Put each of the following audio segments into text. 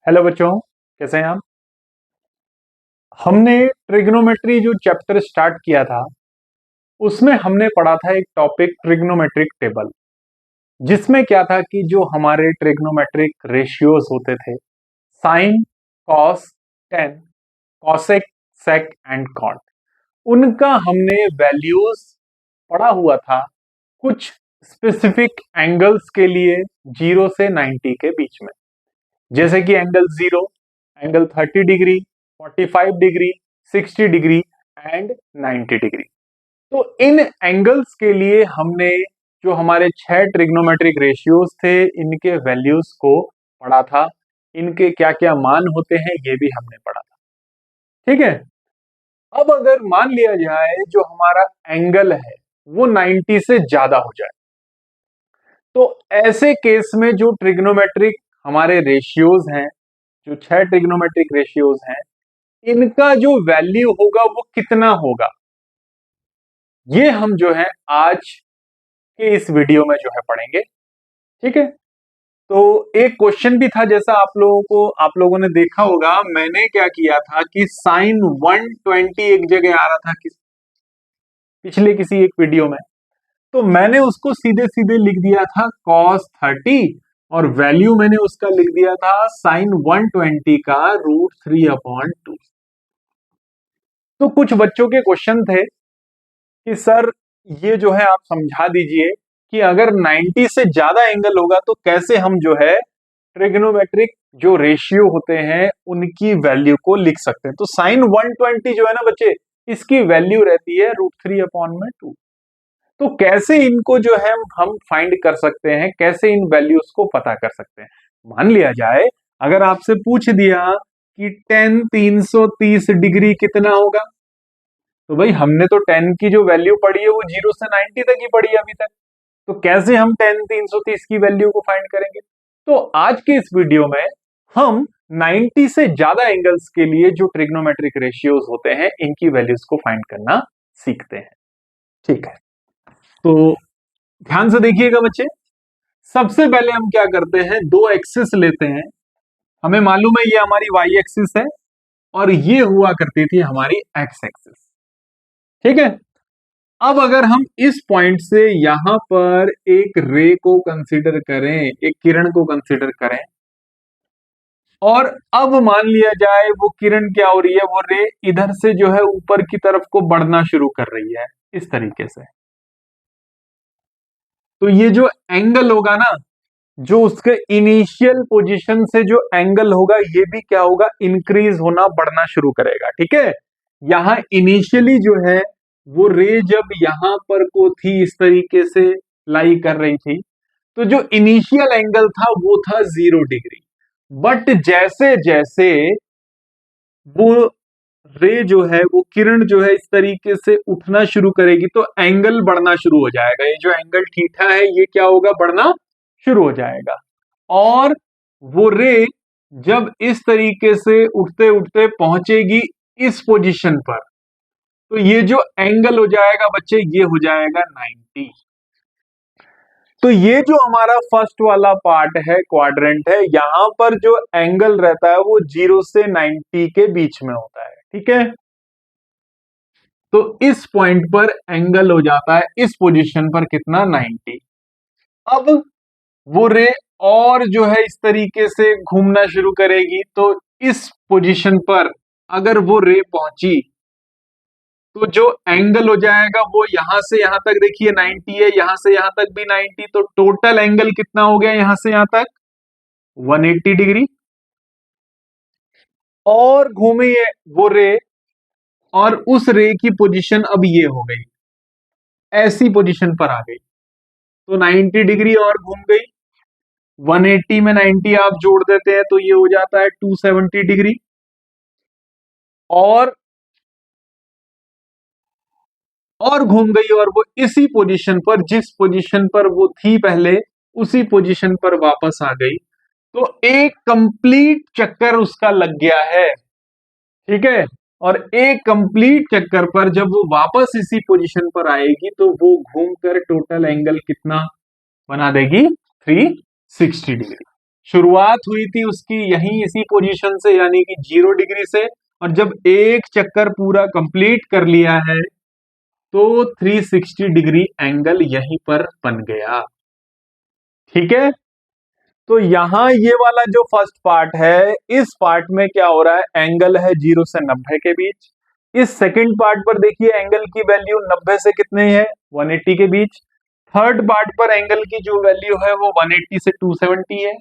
Hello बच्चों, कैसे हैं आप। हमने ट्रिग्नोमेट्री जो चैप्टर स्टार्ट किया था उसमें हमने पढ़ा था एक टॉपिक ट्रिग्नोमेट्रिक टेबल, जिसमें क्या था कि जो हमारे ट्रिग्नोमेट्रिक रेशियोज होते थे sine, cos, tan, cosec, sec and cot, उनका हमने वैल्यूज पढ़ा हुआ था कुछ स्पेसिफिक एंगल्स के लिए 0 से 90 के बीच में, जैसे कि angle 0, angle 30 degree, 45 degree, 60 degree and 90 degree. तो इन एंगल्स के लिए हमने जो हमारे 6 ट्रिग्नोमेट्रिक रेशियोज थे इनके वैल्यूज को पढ़ा था, इनके क्या क्या मान होते हैं ये भी हमने पढ़ा था। ठीक है, अब अगर मान लिया जाए जो हमारा एंगल है वो 90 से ज्यादा हो जाए, तो ऐसे केस में जो ट्रिग्नोमेट्रिक हमारे रेशियोज हैं, जो 6 ट्रिग्नोमेट्रिक रेशियोज हैं, इनका जो वैल्यू होगा वो कितना होगा, ये हम जो है आज के इस वीडियो में जो है पढ़ेंगे। ठीक है, तो एक क्वेश्चन भी था, जैसा आप लोगों ने देखा होगा, मैंने क्या किया था कि साइन 120 एक जगह आ रहा था पिछले किसी एक वीडियो में, तो मैंने उसको सीधे सीधे लिख दिया था cos 30 और वैल्यू मैंने उसका लिख दिया था साइन 120 का √3/2। तो कुछ बच्चों के क्वेश्चन थे कि सर ये जो है आप समझा दीजिए कि अगर 90 से ज्यादा एंगल होगा तो कैसे हम जो है ट्रिग्नोमेट्रिक जो रेशियो होते हैं उनकी वैल्यू को लिख सकते हैं। तो साइन 120 जो है ना बच्चे, इसकी वैल्यू रहती है √3/2। तो कैसे इनको जो है हम फाइंड कर सकते हैं, कैसे इन वैल्यूज को पता कर सकते हैं। मान लिया जाए अगर आपसे पूछ दिया कि tan 330 डिग्री कितना होगा, तो भाई हमने तो tan की जो वैल्यू पढ़ी है वो 0 से 90 तक ही पढ़ी है अभी तक, तो कैसे हम tan 330 की वैल्यू को फाइंड करेंगे। तो आज के इस वीडियो में हम 90 से ज्यादा एंगल्स के लिए जो ट्रिग्नोमेट्रिक रेशियोज होते हैं इनकी वैल्यूज को फाइंड करना सीखते हैं। ठीक है, तो ध्यान से देखिएगा बच्चे, सबसे पहले हम क्या करते हैं, दो एक्सिस लेते हैं। हमें मालूम है ये हमारी वाई एक्सिस है और ये हुआ करती थी हमारी एक्स एक्सिस। ठीक है, अब अगर हम इस पॉइंट से यहां पर एक रे को कंसीडर करें, एक किरण को कंसीडर करें, और अब मान लिया जाए वो किरण क्या हो रही है, वो रे इधर से जो है ऊपर की तरफ को बढ़ना शुरू कर रही है इस तरीके से, तो ये जो एंगल होगा ना, जो उसके इनिशियल पोजीशन से जो एंगल होगा ये भी क्या होगा, इंक्रीज होना, बढ़ना शुरू करेगा। ठीक है, यहां इनिशियली जो है वो रे जब यहां पर को थी इस तरीके से लाई कर रही थी, तो जो इनिशियल एंगल था वो था 0 डिग्री। बट जैसे जैसे वो रे जो है, वो किरण जो है इस तरीके से उठना शुरू करेगी तो एंगल बढ़ना शुरू हो जाएगा। ये जो एंगल थीटा है ये क्या होगा, बढ़ना शुरू हो जाएगा। और वो रे जब इस तरीके से उठते उठते पहुंचेगी इस पोजीशन पर, तो ये जो एंगल हो जाएगा बच्चे, ये हो जाएगा 90। तो ये जो हमारा फर्स्ट वाला पार्ट है, क्वाड्रेंट है, यहां पर जो एंगल रहता है वो 0 से 90 के बीच में होता है। ठीक है, तो इस पॉइंट पर एंगल हो जाता है इस पोजीशन पर कितना, 90। अब वो रे और जो है इस तरीके से घूमना शुरू करेगी, तो इस पोजीशन पर अगर वो रे पहुंची तो जो एंगल हो जाएगा वो यहां से यहां तक, देखिए 90 है, यहां से यहां तक भी 90, तो टोटल एंगल कितना हो गया यहां से यहां तक, 180 डिग्री। और घूमी है वो रे, और उस रे की पोजीशन अब ये हो गई, ऐसी पोजीशन पर आ गई, तो 90 डिग्री और घूम गई। 180 में 90 आप जोड़ देते हैं तो ये हो जाता है 270 डिग्री। और घूम गई और वो इसी पोजीशन पर, जिस पोजीशन पर वो थी पहले, उसी पोजीशन पर वापस आ गई। तो एक कंप्लीट चक्कर उसका लग गया है। ठीक है, और एक कंप्लीट चक्कर पर जब वो वापस इसी पोजीशन पर आएगी तो वो घूमकर टोटल एंगल कितना बना देगी, 360 डिग्री। शुरुआत हुई थी उसकी यहीं इसी पोजीशन से, यानी कि 0 डिग्री से, और जब एक चक्कर पूरा कंप्लीट कर लिया है तो 360 डिग्री एंगल यहीं पर बन गया। ठीक है, तो यहां ये वाला जो फर्स्ट पार्ट है, इस पार्ट में क्या हो रहा है, एंगल है 0 से 90 के बीच। इस सेकंड पार्ट पर देखिए एंगल की वैल्यू 90 से कितने है, 180 के बीच। थर्ड पार्ट पर एंगल की जो वैल्यू है वो 180 से 270 है।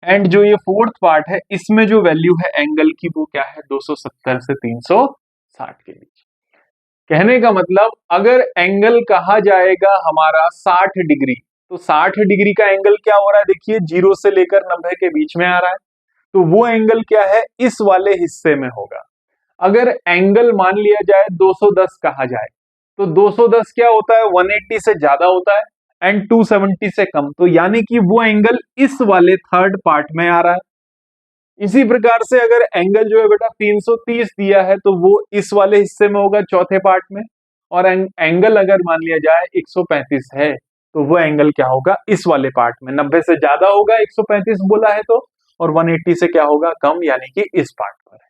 एंड जो ये फोर्थ पार्ट है, इसमें जो वैल्यू है एंगल की वो क्या है, 270 से 360 के बीच। कहने का मतलब अगर एंगल कहा जाएगा हमारा 60 डिग्री, तो 60 डिग्री का एंगल क्या हो रहा है, देखिए 0 से लेकर 90 के बीच में आ रहा है, तो वो एंगल क्या है, इस वाले हिस्से में होगा। अगर एंगल मान लिया जाए 210 कहा जाए, तो 210 क्या होता है, 180 से ज्यादा होता है एंड 270 से कम, तो यानी कि वो एंगल इस वाले थर्ड पार्ट में आ रहा है। इसी प्रकार से अगर एंगल जो है बेटा 330 दिया है, तो वो इस वाले हिस्से में होगा, चौथे पार्ट में। और एंगल अगर मान लिया जाए 135 है, तो वो एंगल क्या होगा, इस वाले पार्ट में। 90 से ज्यादा होगा 135 बोला है तो, और 180 से क्या होगा, कम, यानी कि इस पार्ट पर है।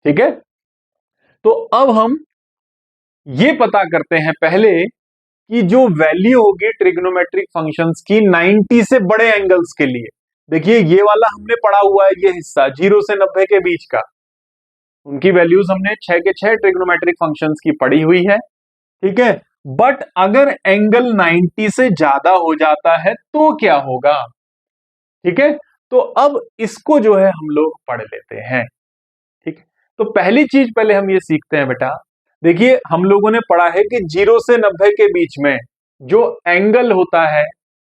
ठीक है, तो अब हम ये पता करते हैं पहले कि जो वैल्यू होगी ट्रिग्नोमेट्रिक फंक्शंस की 90 से बड़े एंगल्स के लिए। देखिए ये वाला हमने पढ़ा हुआ है, ये हिस्सा 0 से 90 के बीच का, उनकी वैल्यूज हमने 6 के 6 ट्रिग्नोमेट्रिक फंक्शंस की पढ़ी हुई है। ठीक है, बट अगर एंगल 90 से ज्यादा हो जाता है तो क्या होगा। ठीक है, तो अब इसको जो है हम लोग पढ़ लेते हैं। ठीक है, तो पहली चीज पहले हम ये सीखते हैं बेटा, देखिए हम लोगों ने पढ़ा है कि 0 से 90 के बीच में जो एंगल होता है,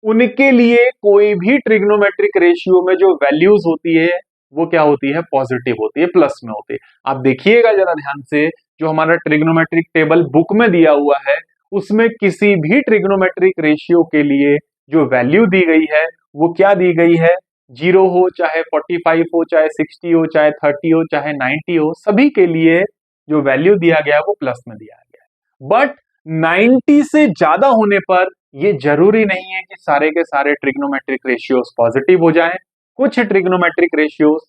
उनके लिए कोई भी ट्रिग्नोमेट्रिक रेशियो में जो वैल्यूज होती है वो क्या होती है, पॉजिटिव होती है, प्लस में होती है। आप देखिएगा जरा ध्यान से, जो हमारा ट्रिग्नोमेट्रिक टेबल बुक में दिया हुआ है, उसमें किसी भी ट्रिग्नोमेट्रिक रेशियो के लिए जो वैल्यू दी गई है वो क्या दी गई है, 0 हो, चाहे 45 हो, चाहे 60 हो, चाहे 30 हो, चाहे 90 हो, सभी के लिए जो वैल्यू दिया गया है वो प्लस में दिया गया है। बट 90 से ज्यादा होने पर ये जरूरी नहीं है कि सारे के सारे ट्रिग्नोमेट्रिक रेशियोज पॉजिटिव हो जाएं। कुछ ट्रिग्नोमेट्रिक रेशियोज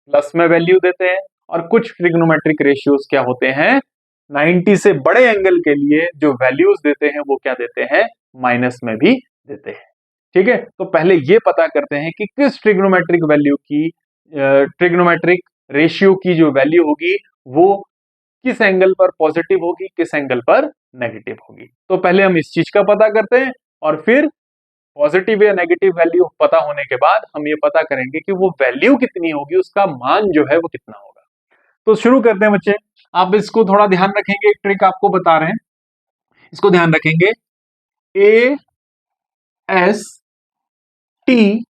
प्लस में वैल्यू देते हैं, और कुछ ट्रिग्नोमेट्रिक रेशियोज क्या होते हैं, 90 से बड़े एंगल के लिए जो वैल्यूज देते हैं वो क्या देते हैं, माइनस में भी देते हैं। ठीक है, तो पहले ये पता करते हैं कि किस ट्रिग्नोमेट्रिक वैल्यू की, ट्रिग्नोमेट्रिक रेशियो की जो वैल्यू होगी वो किस एंगल पर पॉजिटिव होगी, किस एंगल पर नेगेटिव होगी। तो पहले हम इस चीज का पता करते हैं, और फिर पॉजिटिव या नेगेटिव वैल्यू पता होने के बाद हम ये पता करेंगे कि वो वैल्यू कितनी होगी, उसका मान जो है वो कितना होगा। तो शुरू करते हैं बच्चे, आप इसको थोड़ा ध्यान रखेंगे, एक ट्रिक आपको बता रहे हैं, इसको ध्यान रखेंगे। A S T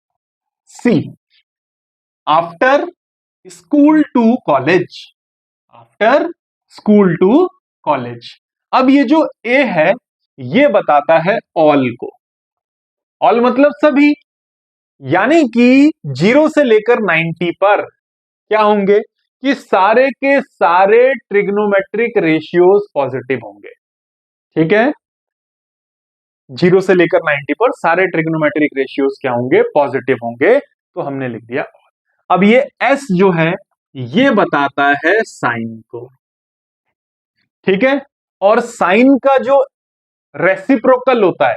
C, after school to college, after school to college. अब ये जो ए है ये बताता है ऑल को, ऑल मतलब सभी, यानी कि 0 से लेकर 90 पर क्या होंगे, कि सारे के सारे ट्रिग्नोमेट्रिक रेशियोज पॉजिटिव होंगे। ठीक है, 0 से लेकर 90 पर सारे ट्रिग्नोमेट्रिक रेशियोज क्या होंगे, पॉजिटिव होंगे, तो हमने लिख दिया। अब ये एस जो है ये बताता है साइन को। ठीक है, और साइन का जो रेसिप्रोकल होता है,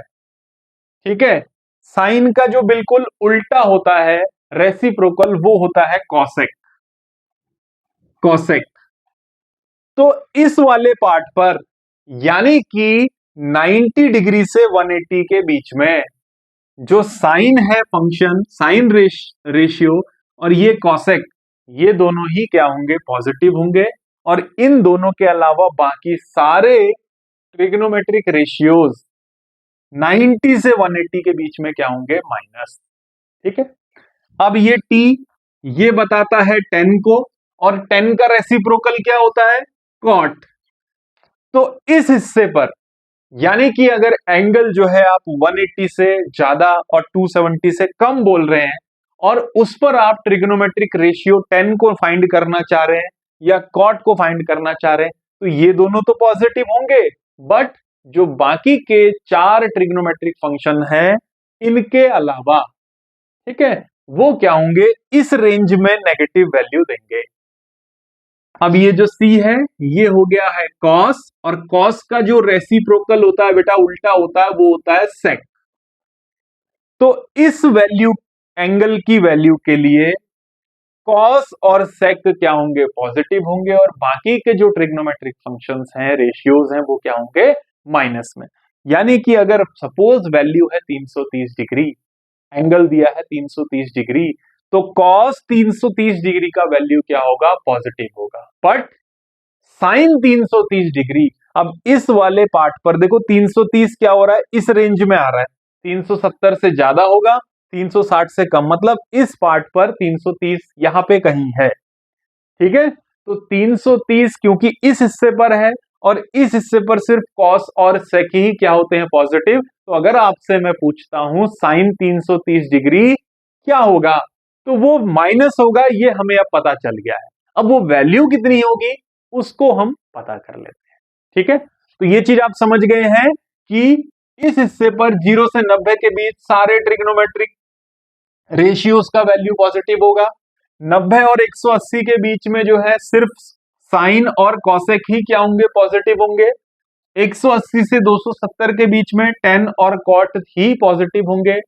ठीक है, साइन का जो बिल्कुल उल्टा होता है रेसिप्रोकल, वो होता है कॉसेक, कॉसेक। तो इस वाले पार्ट पर, यानी कि 90 डिग्री से 180 के बीच में जो साइन है फंक्शन, साइन रेशियो, और ये कॉसेक, ये दोनों ही क्या होंगे, पॉजिटिव होंगे। और इन दोनों के अलावा बाकी सारे ट्रिग्नोमेट्रिक रेशियोज 90 से 180 के बीच में क्या होंगे, माइनस। ठीक है, अब ये टी ये बताता है 10 को, और 10 का रेसिप्रोकल क्या होता है, कॉट। तो इस हिस्से पर, यानी कि अगर एंगल जो है आप 180 से ज्यादा और 270 से कम बोल रहे हैं, और उस पर आप ट्रिग्नोमेट्रिक रेशियो 10 को फाइंड करना चाह रहे हैं या कॉट को फाइंड करना चाह रहे हैं, तो ये दोनों तो पॉजिटिव होंगे, बट जो बाकी के 4 ट्रिग्नोमेट्रिक फंक्शन हैं इनके अलावा, ठीक है, वो क्या होंगे, इस रेंज में नेगेटिव वैल्यू देंगे। अब ये जो C है ये हो गया है cos, और cos का जो रेसिप्रोकल होता है बेटा, उल्टा होता है, वो होता है sec। तो इस वैल्यू, एंगल की वैल्यू के लिए cos और sec क्या होंगे, पॉजिटिव होंगे, और बाकी के जो ट्रिग्नोमेट्रिक फंक्शंस हैं, रेशियोज हैं, वो क्या होंगे, माइनस में। यानी कि अगर सपोज वैल्यू है 330 डिग्री, एंगल दिया है 330 डिग्री, तो cos 330 डिग्री का वैल्यू क्या होगा, पॉजिटिव होगा। बट sin 330 डिग्री, अब इस वाले पार्ट पर देखो 330 क्या हो रहा है, इस रेंज में आ रहा है, 370 से ज्यादा होगा, 360 से कम, मतलब इस पार्ट पर 330 यहां पे कहीं है। ठीक है, तो 330 क्योंकि इस हिस्से पर है और इस हिस्से पर सिर्फ cos और sec ही क्या होते हैं, पॉजिटिव। तो अगर आपसे मैं पूछता हूं sin 330 डिग्री क्या होगा, तो वो माइनस होगा, ये हमें अब पता चल गया है। अब वो वैल्यू कितनी होगी उसको हम पता कर लेते हैं। ठीक है, तो ये चीज आप समझ गए हैं कि इस हिस्से पर 0 से 90 के बीच सारे ट्रिग्नोमेट्रिक रेशियोज का वैल्यू पॉजिटिव होगा। 90 और 180 के बीच में जो है सिर्फ साइन और कॉसेक ही क्या होंगे, पॉजिटिव होंगे। 180 से 270 के बीच में टेन और कॉट ही पॉजिटिव होंगे।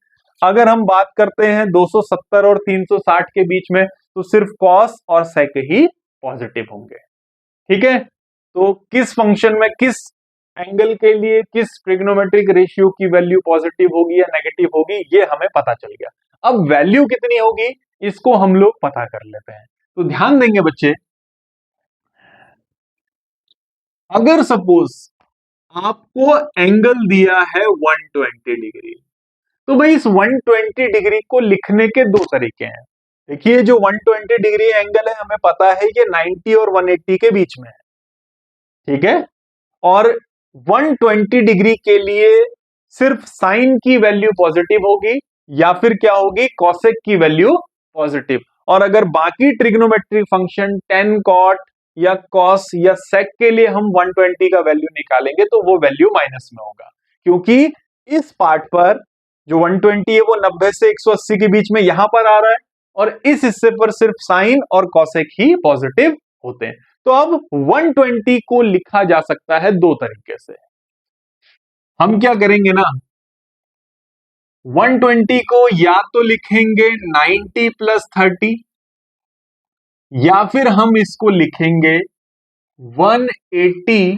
अगर हम बात करते हैं 270 और 360 के बीच में, तो सिर्फ कॉस और सेक ही पॉजिटिव होंगे। ठीक है, तो किस फंक्शन में किस एंगल के लिए किस ट्रिग्नोमेट्रिक रेशियो की वैल्यू पॉजिटिव होगी या नेगेटिव होगी, ये हमें पता चल गया। अब वैल्यू कितनी होगी इसको हम लोग पता कर लेते हैं। तो ध्यान देंगे बच्चे, अगर सपोज आपको एंगल दिया है 120 डिग्री, तो भाई इस 120 डिग्री को लिखने के दो तरीके हैं। देखिए जो 120 डिग्री एंगल है हमें पता है ये 90 और 180 के बीच में है। ठीक है, और 120 डिग्री के लिए सिर्फ साइन की वैल्यू पॉजिटिव होगी या फिर क्या होगी, कॉसेक की वैल्यू पॉजिटिव। और अगर बाकी ट्रिग्नोमेट्रिक फंक्शन टेन कॉट या कॉस या सेक के लिए हम 120 का वैल्यू निकालेंगे तो वो वैल्यू माइनस में होगा, क्योंकि इस पार्ट पर जो 120 है वो 90 से 180 के बीच में यहां पर आ रहा है, और इस हिस्से पर सिर्फ साइन और कॉसेक ही पॉजिटिव होते हैं। तो अब 120 को लिखा जा सकता है दो तरीके से। हम क्या करेंगे ना, 120 को या तो लिखेंगे 90 प्लस 30, या फिर हम इसको लिखेंगे 180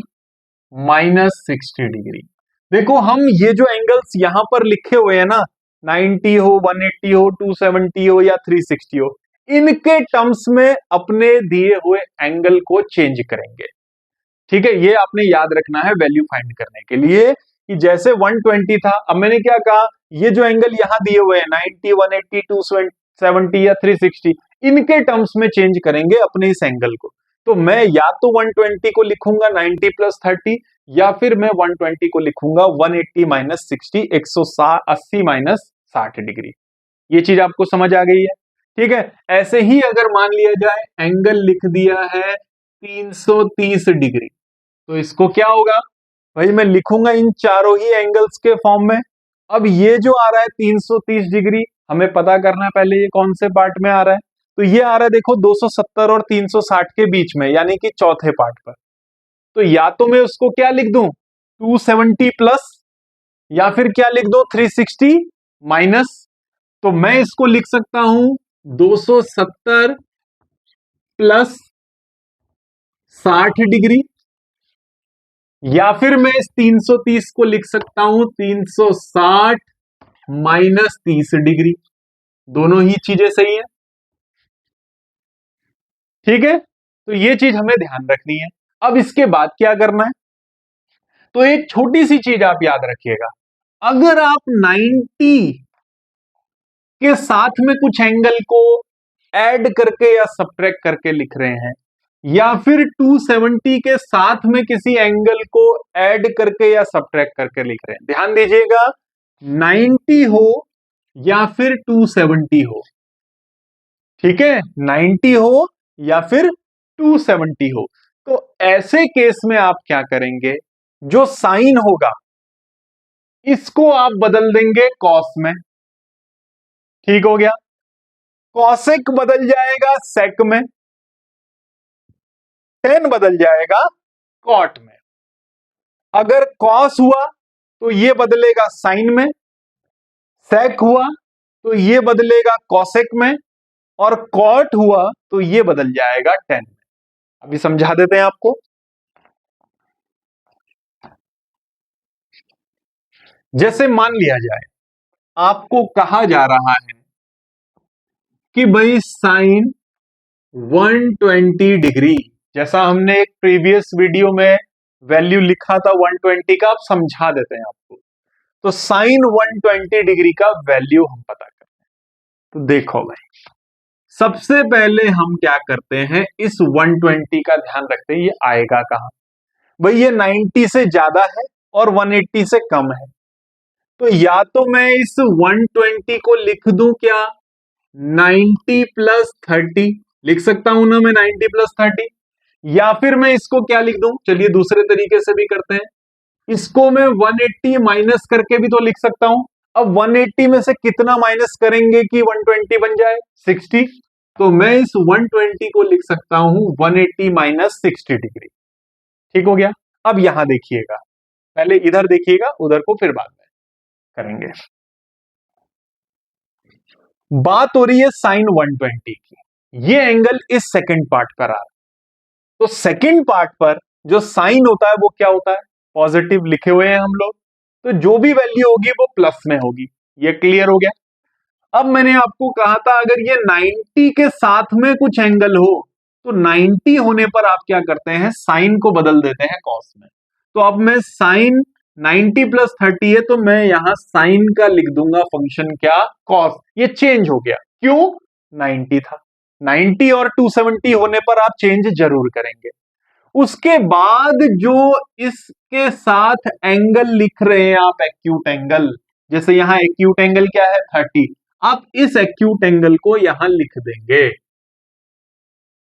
माइनस 60 डिग्री। देखो हम ये जो एंगल्स यहां पर लिखे हुए हैं ना, 90 हो, 180 हो, 270 हो या 360 हो, इनके टर्म्स में अपने दिए हुए एंगल को चेंज करेंगे। ठीक है, ये आपने याद रखना है वैल्यू फाइंड करने के लिए, कि जैसे 120 था, अब मैंने क्या कहा, ये जो एंगल यहां दिए हुए हैं 90, 180, 270 या 360, इनके टर्म्स में चेंज करेंगे अपने इस एंगल को। तो मैं या तो 120 को लिखूंगा 90 प्लस 30, या फिर मैं 120 को लिखूंगा 180 माइनस 60, 180 माइनस 60 डिग्री। ये चीज आपको समझ आ गई है। ठीक है, ऐसे ही अगर मान लिया जाए एंगल लिख दिया है 330 डिग्री, तो इसको क्या होगा, भाई मैं लिखूंगा इन चारों ही एंगल्स के फॉर्म में। अब ये जो आ रहा है 330 डिग्री, हमें पता करना है पहले ये कौन से पार्ट में आ रहा है। तो ये आ रहा है देखो 270 और 360 के बीच में, यानी कि चौथे पार्ट पर। तो या तो मैं उसको क्या लिख दूं, 270 प्लस, या फिर क्या लिख दो 360 माइनस। तो मैं इसको लिख सकता हूं 270 प्लस 60 डिग्री, या फिर मैं इस 330 को लिख सकता हूं 360 माइनस 30 डिग्री। दोनों ही चीजें सही है। ठीक है, तो ये चीज हमें ध्यान रखनी है। अब इसके बाद क्या करना है, तो एक छोटी सी चीज आप याद रखिएगा, अगर आप 90 के साथ में कुछ एंगल को ऐड करके या सब्ट्रैक्ट करके लिख रहे हैं, या फिर 270 के साथ में किसी एंगल को ऐड करके या सब्ट्रैक्ट करके लिख रहे हैं, ध्यान दीजिएगा 90 हो या फिर 270 हो। ठीक है, 90 हो या फिर 270 हो, तो ऐसे केस में आप क्या करेंगे, जो साइन होगा इसको आप बदल देंगे कॉस में। ठीक हो गया, कॉसेक बदल जाएगा सेक में, टेन बदल जाएगा कॉट में। अगर कॉस हुआ तो ये बदलेगा साइन में, सेक हुआ तो ये बदलेगा कॉसेक में, और कॉट हुआ तो ये बदल जाएगा टेन में। अभी समझा देते हैं आपको। जैसे मान लिया जाए आपको कहा जा रहा है कि भाई साइन 120 डिग्री, जैसा हमने एक प्रीवियस वीडियो में वैल्यू लिखा था 120 का, आप समझा देते हैं आपको। तो साइन 120 डिग्री का वैल्यू हम पता करते हैं। तो देखो भाई, सबसे पहले हम क्या करते हैं, इस 120 का ध्यान रखते हैं, ये आएगा कहां भाई, ये 90 से ज्यादा है और 180 से कम है। तो या तो मैं इस 120 को लिख दूं क्या 90 प्लस 30, लिख सकता हूं ना मैं 90 प्लस 30, या फिर मैं इसको क्या लिख दूं, चलिए दूसरे तरीके से भी करते हैं, इसको मैं 180 माइनस करके भी तो लिख सकता हूं। अब 180 में से कितना माइनस करेंगे कि 120 बन जाए, 60। तो मैं इस 120 को लिख सकता हूं 180 माइनस 60 डिग्री। ठीक हो गया। अब यहां देखिएगा, पहले इधर देखिएगा, उधर को फिर बाद में करेंगे। बात हो रही है साइन 120 की, ये एंगल इस सेकंड पार्ट पर आ रहा है। तो सेकंड पार्ट पर जो साइन होता है वो क्या होता है, पॉजिटिव लिखे हुए हैं हम लोग, तो जो भी वैल्यू होगी वो प्लस में होगी। ये क्लियर हो गया। अब मैंने आपको कहा था अगर ये 90 के साथ में कुछ एंगल हो तो 90 होने पर आप क्या करते हैं, साइन को बदल देते हैं कॉस में। तो अब मैं साइन 90 प्लस 30 है तो मैं यहां साइन का लिख दूंगा फंक्शन क्या, कॉस। ये चेंज हो गया, क्यों, 90 था, 90 और 270 होने पर आप चेंज जरूर करेंगे। उसके बाद जो इसके साथ एंगल लिख रहे हैं आप, एक्यूट एंगल, जैसे यहां एक्यूट एंगल क्या है 30, आप इस एक्यूट एंगल को यहां लिख देंगे।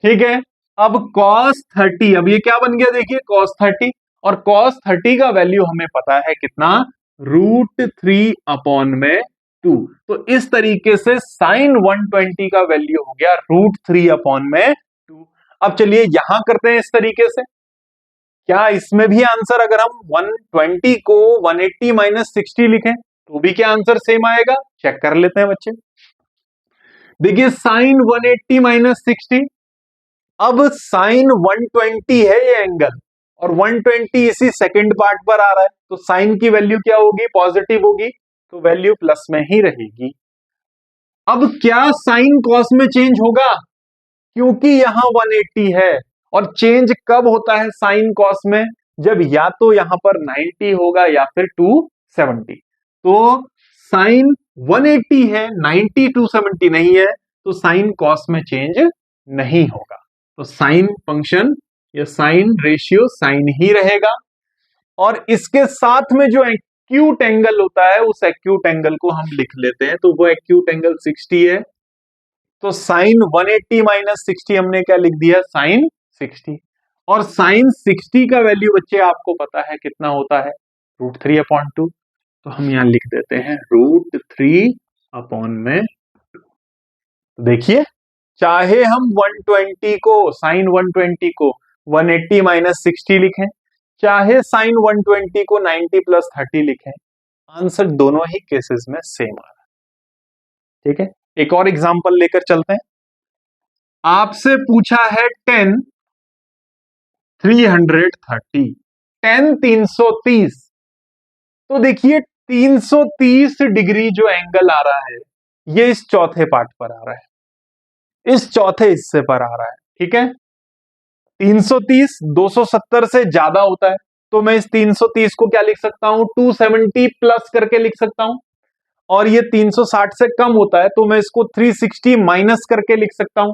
ठीक है। अब cos 30, अब ये क्या बन गया देखिए cos 30, और cos 30 का वैल्यू हमें पता है कितना, √3 अपॉन में 2। तो इस तरीके से sin 120 का वैल्यू हो गया √3 अपॉन में 2। अब चलिए यहां करते हैं इस तरीके से, क्या इसमें भी आंसर अगर हम 120 को 180 माइनस 60 लिखें तो भी क्या आंसर सेम आएगा, चेक कर लेते हैं बच्चे। देखिए साइन 180 माइनस 60, अब साइन 120 है ये एंगल, और 120 इसी सेकंड पार्ट पर आ रहा है, तो साइन की वैल्यू क्या होगी, पॉजिटिव होगी, तो वैल्यू प्लस में ही रहेगी। अब क्या साइन कॉस में चेंज होगा, क्योंकि यहां 180 है, और चेंज कब होता है साइन कॉस में, जब या तो यहां पर 90 होगा या फिर 270। तो साइन 180 है, 90 270 नहीं है, तो साइन कॉस में चेंज नहीं होगा। तो साइन फंक्शन या साइन रेशियो साइन ही रहेगा। और इसके साथ में जो एक्यूट एंगल होता है उस एक्यूट एंगल को हम लिख लेते हैं, तो वो एक्यूट एंगल 60 है। तो साइन 180 माइनस 60 हमने क्या लिख दिया, साइन 60। और साइन 60 का वैल्यू बच्चे आपको पता है कितना होता है, √3 अपॉन 2। तो हम यहां लिख देते हैं √3 अपॉन में, देखिए चाहे हम 120 को, साइन 120 को 180 माइनस 60 लिखें, चाहे साइन 120 को 90 प्लस 30 लिखें, आंसर दोनों ही केसेस में सेम आ रहा है। ठीक है, एक और एग्जांपल लेकर चलते हैं। आपसे पूछा है 10 330, 10 330। तो देखिए 330 डिग्री जो एंगल आ रहा है ये इस चौथे पार्ट पर आ रहा है, इस चौथे हिस्से पर आ रहा है। ठीक है, 330 270 से ज्यादा होता है, तो मैं इस 330 को क्या लिख सकता हूं, 270 प्लस करके लिख सकता हूं। और ये 360 से कम होता है तो मैं इसको 360 माइनस करके लिख सकता हूं।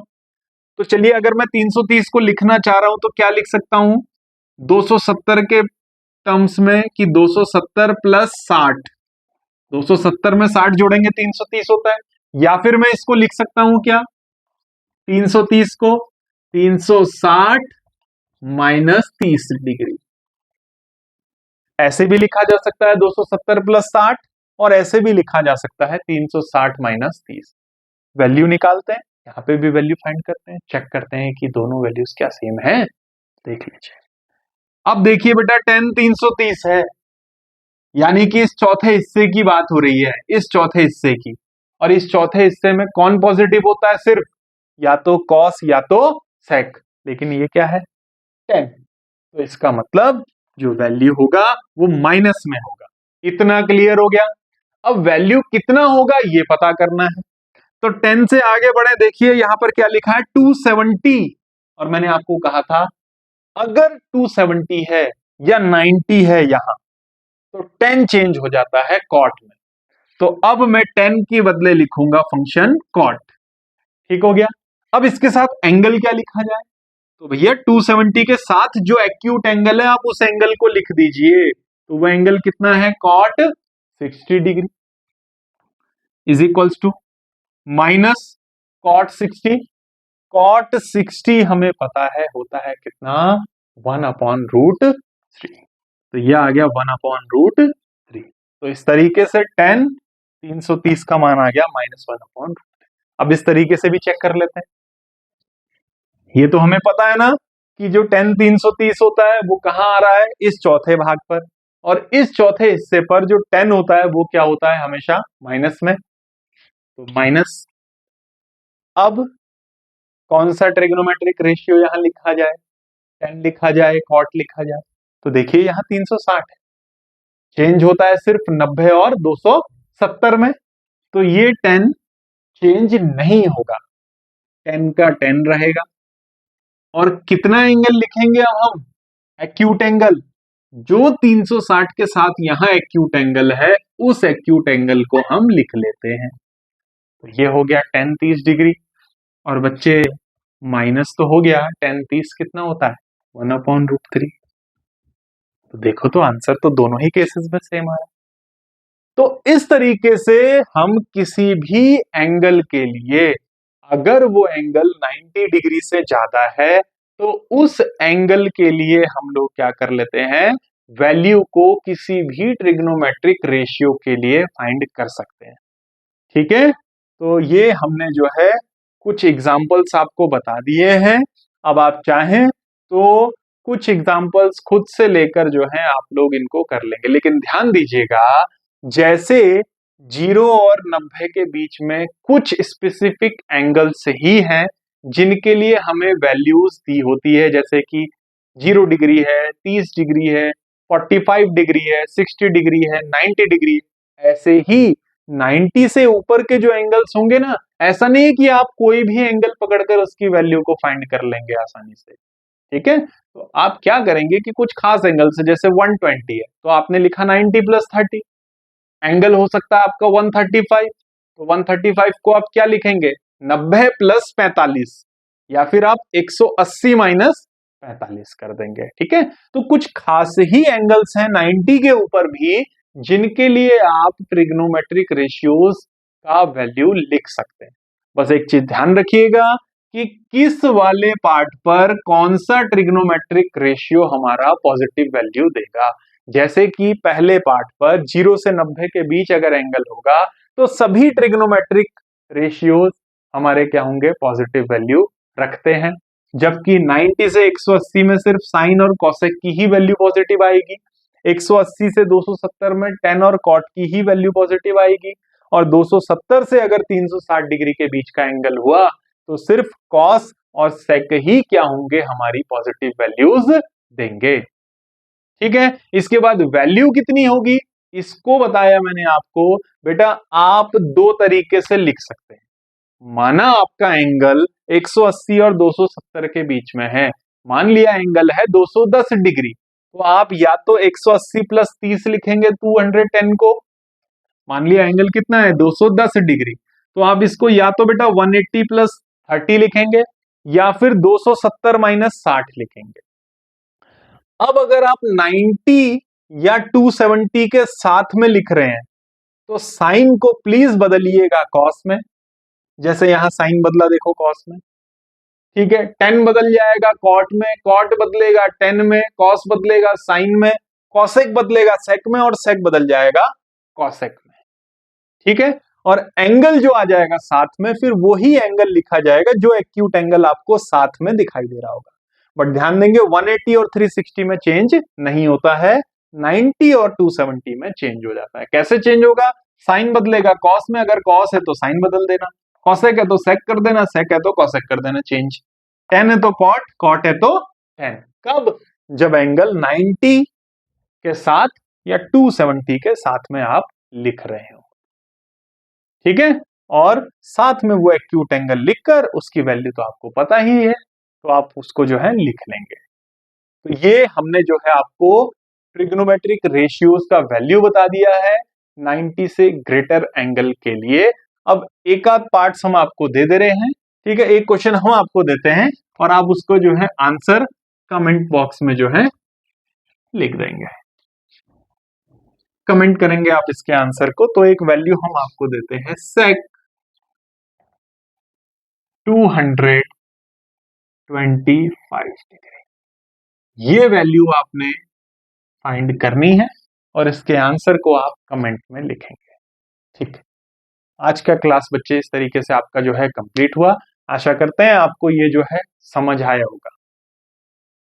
तो चलिए अगर मैं 330 को लिखना चाह रहा हूं तो क्या लिख सकता हूं, 270 के टर्म्स में कि 270 प्लस 60, 270 में 60 जोड़ेंगे 330 होता है। या फिर मैं इसको लिख सकता हूं क्या, 330 को 360 माइनस 30 डिग्री, ऐसे भी लिखा जा सकता है 270 प्लस 60, और ऐसे भी लिखा जा सकता है 360 माइनस 30। वैल्यू निकालते हैं, यहाँ पे भी वैल्यू फाइंड करते हैं, चेक करते हैं कि दोनों वैल्यूज क्या सेम है। देख लीजिए, अब देखिए बेटा 10 330 है, यानी कि इस चौथे हिस्से की बात हो रही है, इस चौथे हिस्से की। और इस चौथे हिस्से में कौन पॉजिटिव होता है? सिर्फ या तो कॉस या तो सेक, लेकिन ये क्या है? 10। तो इसका मतलब जो वैल्यू होगा वो माइनस में होगा। इतना क्लियर हो गया। अब वैल्यू कितना होगा ये पता करना है, तो 10 से आगे बढ़े। देखिए यहां पर क्या लिखा है? 270। और मैंने आपको कहा था अगर 270 है या 90 है यहां, तो 10 चेंज हो जाता है कॉट में। तो अब मैं 10 के बदले लिखूंगा फंक्शन कॉट। ठीक हो गया। अब इसके साथ एंगल क्या लिखा जाए? तो भैया 270 के साथ जो एक्यूट एंगल है आप उस एंगल को लिख दीजिए। तो वो एंगल कितना है? Cot 60 degree is equals to minus cot 60। Cot 60 हमें पता है होता है कितना? 1/√3। तो ये आ गया 1/√3। तो इस तरीके से 10 330 का मान आ गया -1/√3। अब इस तरीके से भी चेक कर लेते हैं। ये तो हमें पता है ना कि जो 10 330 होता है वो कहां आ रहा है? इस चौथे भाग पर। और इस चौथे हिस्से पर जो 10 होता है वो क्या होता है? हमेशा माइनस में। तो माइनस। अब कौन सा ट्रिग्नोमेट्रिक रेशियो यहां लिखा जाए? 10 लिखा जाए, कॉट लिखा जाए? तो देखिए यहां 360 है, चेंज होता है सिर्फ 90 और 270 में। तो ये 10 चेंज नहीं होगा, 10 का 10 रहेगा। और कितना एंगल लिखेंगे अब हम? Acute angle. जो 360 के साथ यहां एक्यूट एंगल है उस एक्यूट एंगल को हम लिख लेते हैं। तो ये हो गया 10 30 डिग्री। और बच्चे माइनस तो हो गया, 10 30 कितना होता है? 1/√3। तो देखो तो आंसर तो दोनों ही केसेस में सेम आ रहा है। तो इस तरीके से हम किसी भी एंगल के लिए, अगर वो एंगल 90 डिग्री से ज्यादा है तो उस एंगल के लिए हम लोग क्या कर लेते हैं? वैल्यू को किसी भी ट्रिग्नोमेट्रिक रेशियो के लिए फाइंड कर सकते हैं। ठीक है, तो ये हमने जो है कुछ एग्जाम्पल्स आपको बता दिए हैं। अब आप चाहें तो कुछ एग्जाम्पल्स खुद से लेकर जो है आप लोग इनको कर लेंगे, लेकिन ध्यान दीजिएगा जैसे 0 और 90 के बीच में कुछ स्पेसिफिक एंगल्स ही हैं जिनके लिए हमें वैल्यूज दी होती है, जैसे कि 0 डिग्री है, 30 डिग्री है, 45 डिग्री है, 60 डिग्री है, 90 डिग्री। ऐसे ही 90 से ऊपर के जो एंगल्स होंगे ना, ऐसा नहीं है कि आप कोई भी एंगल पकड़कर उसकी वैल्यू को फाइंड कर लेंगे आसानी से। ठीक है, तो आप क्या करेंगे कि कुछ खास एंगल्स है, जैसे 120 है तो आपने लिखा 90 + 30। एंगल हो सकता है आपका 135, तो 135 को आप क्या लिखेंगे? 90 + 45, या फिर आप 180 - 45 कर देंगे। ठीक है, तो कुछ खास ही एंगल्स हैं 90 के ऊपर भी जिनके लिए आप ट्रिग्नोमेट्रिक रेशियोज का वैल्यू लिख सकते हैं। बस एक चीज ध्यान रखिएगा कि किस वाले पार्ट पर कौन सा ट्रिग्नोमेट्रिक रेशियो हमारा पॉजिटिव वैल्यू देगा। जैसे कि पहले पार्ट पर 0 से 90 के बीच अगर एंगल होगा तो सभी ट्रिग्नोमेट्रिक रेशियोज हमारे क्या होंगे? पॉजिटिव वैल्यू रखते हैं। जबकि 90 से 180 में सिर्फ साइन और कॉसेक की ही वैल्यू पॉजिटिव आएगी। 180 से 270 में टेन और कॉट की ही वैल्यू पॉजिटिव आएगी। और 270 से अगर 360 डिग्री के बीच का एंगल हुआ तो सिर्फ कॉस और सेक ही क्या होंगे? हमारी पॉजिटिव वैल्यूज देंगे। ठीक है, इसके बाद वैल्यू कितनी होगी इसको बताया मैंने आपको। बेटा आप दो तरीके से लिख सकते हैं। माना आपका एंगल 180 और 270 के बीच में है, मान लिया एंगल है 210 डिग्री, तो आप या तो 180 + 30 लिखेंगे 210 को। मान लिया एंगल कितना है? 210 डिग्री, तो आप इसको या तो बेटा 180 + 30 लिखेंगे या फिर 270 - 60 लिखेंगे। अब अगर आप 90 या 270 के साथ में लिख रहे हैं तो साइन को प्लीज बदलिएगा कॉस में। जैसे यहां साइन बदला देखो कॉस में। ठीक है, 10 बदल जाएगा कॉट में, कॉट बदलेगा 10 में, कॉस बदलेगा साइन में, कॉसेक बदलेगा सेक में और सेक बदल जाएगा कॉसेक में। ठीक है, और एंगल जो आ जाएगा साथ में, फिर वही एंगल लिखा जाएगा जो एक्यूट एंगल आपको साथ में दिखाई दे रहा होगा। बट ध्यान देंगे 180 और 360 में चेंज नहीं होता है, 90 और 270 में चेंज हो जाता है। कैसे चेंज होगा? साइन बदलेगा। कॉस में अगर कॉस है तो साइन बदल देना, कॉसेक है तो सेक कर देना, सेक है तो कॉसेक कर देना चेंज। टेन है तो कॉट, कॉट है तो टेन। कब? जब एंगल 90 के साथ या 270 के साथ में आप लिख रहे हो, ठीक है। और साथ में वो एक्यूट एंगल लिखकर उसकी वैल्यू तो आपको पता ही है, तो आप उसको जो है लिख लेंगे। तो ये हमने जो है आपको ट्रिग्नोमेट्रिक रेशियोज का वैल्यू बता दिया है 90 से ग्रेटर एंगल के लिए। अब एक आध पार्ट्स हम आपको दे दे रहे हैं, ठीक है। एक क्वेश्चन हम आपको देते हैं और आप उसको जो है आंसर कमेंट बॉक्स में जो है लिख देंगे, कमेंट करेंगे आप इसके आंसर को। तो एक वैल्यू हम आपको देते हैं सेक 225 डिग्री। ये वैल्यू आपने फाइंड करनी है और इसके आंसर को आप कमेंट में लिखेंगे, ठीक है। आज का क्लास बच्चे इस तरीके से आपका जो है कंप्लीट हुआ। आशा करते हैं आपको ये जो है समझ आया होगा।